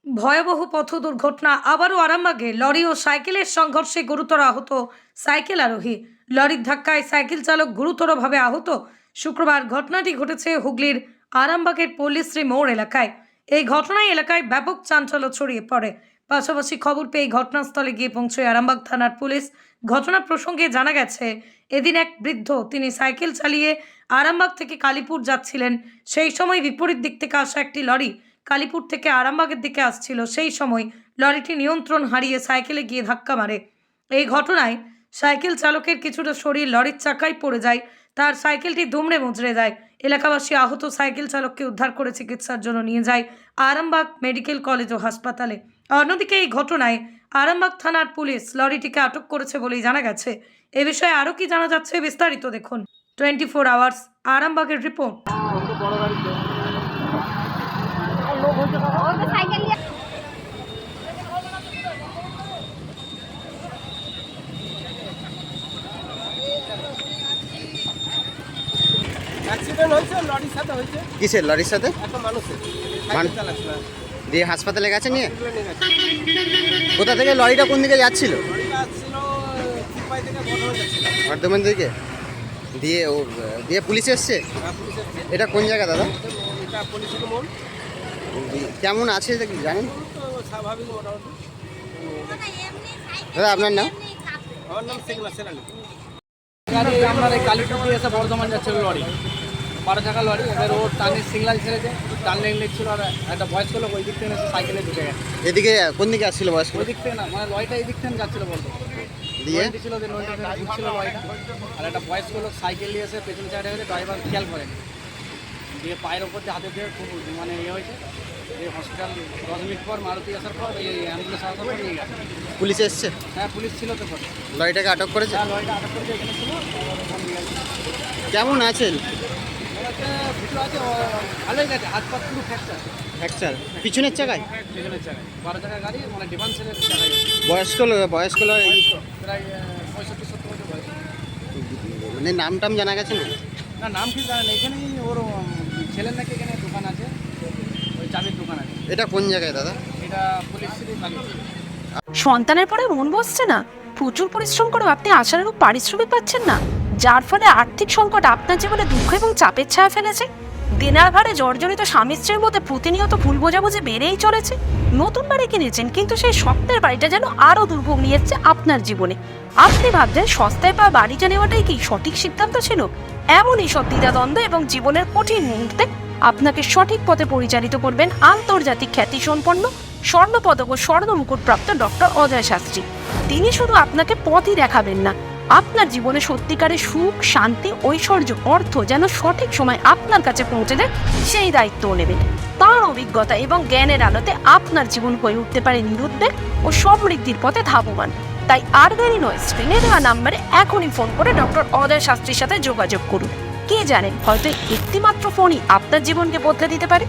ভয়াবহ পথ দুর্ঘটনা আবারও আরামবাগে লরি ও সাইকেলের সংঘর্ষে গুরুতর আহত সাইকেল আরোহী। লরির ধাক্কায় সাইকেল চালক গুরুতরভাবে আহত। শুক্রবার ঘটনাটি ঘটেছে হুগলির আরামবাগের পল্লীশ্রী মোড় এলাকায়। এই ঘটনায় এলাকায় ব্যাপক চাঞ্চল্য ছড়িয়ে পড়ে। পাশাপাশি খবর পেয়ে ঘটনাস্থলে গিয়ে পৌঁছয় আরামবাগ থানার পুলিশ। ঘটনা প্রসঙ্গে জানা গেছে, এদিন এক বৃদ্ধ তিনি সাইকেল চালিয়ে আরামবাগ থেকে কালীপুর যাচ্ছিলেন। সেই সময় বিপরীত দিক থেকে আসা একটি লরি কালীপুর থেকে আরামবাগের দিকে আসছিল। সেই সময় লরিটি নিয়ন্ত্রণ হারিয়ে সাইকেলে গিয়ে ধাক্কা মারে। এই ঘটনায় সাইকেল চালকের কিছুটা শরীর লরির চাকায় পড়ে যায়, তার সাইকেলটি দুমড়ে মুচড়ে যায়। এলাকাবাসী আহত সাইকেল চালককে উদ্ধার করে চিকিৎসার জন্য নিয়ে যায় আরামবাগ মেডিকেল কলেজ ও হাসপাতালে। অন্যদিকে এই ঘটনায় আরামবাগ থানার পুলিশ লরিটিকে আটক করেছে বলেই জানা গেছে। এ বিষয়ে আরও কি জানা যাচ্ছে বিস্তারিত দেখুন 24 আওয়ার্স আরামবাগের রিপোর্ট। অ্যাক্সিডেন্ট হয়েছে লরির সাথে হয়েছে। কিসের লরির সাথে? একটা মানুষের মান- চালাচ্ছিল, দিয়ে হাসপাতালে গেছে নিয়ে? নিয়ে গেছে। কোথা থেকে লরিটা কোন দিকে যাচ্ছিল? লরিটা আসছিল চিপাই থেকে বর্ধমান যাচ্ছিল। বর্ধমান দিকে দিয়ে দিয়ে পুলিশ এসছে? পুলিশ এসছে। এটা কোন জায়গা দাদা? এটা পুলিশের মোড়। কেমন আছে এটা কি জানেন তো স্বাভাবিক মোটামুটি। দাদা? আপনার নাম? আমার নাম শেখ নাসির আলী। গাড়ি আপনার এই কালীপুর দিয়ে এসে বর্ধমান যাচ্ছিল লরি, 12 চাকা লরি। এবার ও টানে সিগনাল ছেড়েছে, টান লেন লেগছিল আর একটা বয়স্ক লোক ওই দিক থেকে এসে সাইকেলে ঢুকে গেছে। এদিকে কোন দিকে আসছিল বয়স্ক? ওই দিক থেকে না, মানে লরিটা এই দিক থেকে যাচ্ছিল বলতো দিয়ে লরিটি ছিল যে লরিটা ঢুকছিল লরিটা, আর একটা বয়স্ক লোক সাইকেল নিয়ে এসে পেছন সাইডে হয়েছে, ড্রাইভার খেয়াল করেনি, দিয়ে পায়ের ওপর দিয়ে হাতে দিয়ে খুব মানে ইয়ে হয়েছে। এই হসপিটাল 10 মিনিট পর মারুতি আসার পর এই অ্যাম্বুলেন্স আসার পর নিয়ে গেছে। পুলিশ এসছে? হ্যাঁ, পুলিশ ছিল তো পরে। লরিটাকে আটক করেছে? হ্যাঁ, লরিটা আটক করেছে, এখানে ছিল, ওখানে নিয়ে গেছে। কেমন আছেন? একটা ভিডিও আছে, ভালোই গেছে, হাত পা পুরো ফ্র্যাকচার। ফ্র্যাকচার পিছনের চাকায়? পেছনের চাকায় 12 চাকা গাড়ি, মানে ডিফেন্সের চাকায়। বয়স্ক বয়স্ক প্রায় 65-70 বছর বয়স। মানে নাম টাম জানা গেছে না? না, নাম ঠিক জানেন, এখানেই ওর ছেলের নাকি এখানে দোকান আছে, ওই চাবির দোকান আছে। এটা কোন জায়গায় দাদা? এটা পুলিশ সিটি কালী। সন্তানের পরে মন বসছে না, প্রচুর পরিশ্রম করেও আপনি আশানুরূপ পারিশ্রমিক পাচ্ছেন না, যার ফলে আর্থিক সংকট আপনার জীবনে দুঃখ এবং চাপের ছায়া ফেলেছে। দেনার ভারে জর্জরিত স্বামী স্ত্রীর মধ্যে প্রতিনিয়ত ভুল বোঝাবুঝি বেড়েই চলেছে। নতুন বাড়ি কিনেছেন, কিন্তু সেই স্বপ্নের বাড়িটা যেন আরও দুর্ভোগ নিয়ে এসছে আপনার জীবনে। আপনি ভাবছেন সস্তায় পাওয়া বাড়িটা নেওয়াটাই কি সঠিক সিদ্ধান্ত ছিল? এমনই সব দ্বিধাদ্বন্দ্ব এবং জীবনের কঠিন মুহূর্তে আপনাকে সঠিক পথে পরিচালিত করবেন আন্তর্জাতিক খ্যাতিসম্পন্ন স্বর্ণপদক ও স্বর্ণ মুকুটপ্রাপ্ত ডক্টর অজয় শাস্ত্রী। তিনি শুধু আপনাকে পথই দেখাবেন না, আপনার জীবনে সত্যিকারের সুখ, শান্তি, ঐশ্বর্য, অর্থ যেন সঠিক সময় আপনার কাছে পৌঁছে দেয় সেই দায়িত্বও নেবেন। তাঁর অভিজ্ঞতা এবং জ্ঞানের আলোতে আপনার জীবন হয়ে উঠতে পারে নিরুদ্বেগ ও সমৃদ্ধির পথে ধাবমান। তাই আর দেরি নয়, স্ক্রিনে দেওয়া নাম্বারে এখনই ফোন করে ডক্টর অজয় শাস্ত্রীর সাথে যোগাযোগ করুন। কে জানেন, হয়তো একটি মাত্র ফোনই আপনার জীবনকে বদলে দিতে পারে।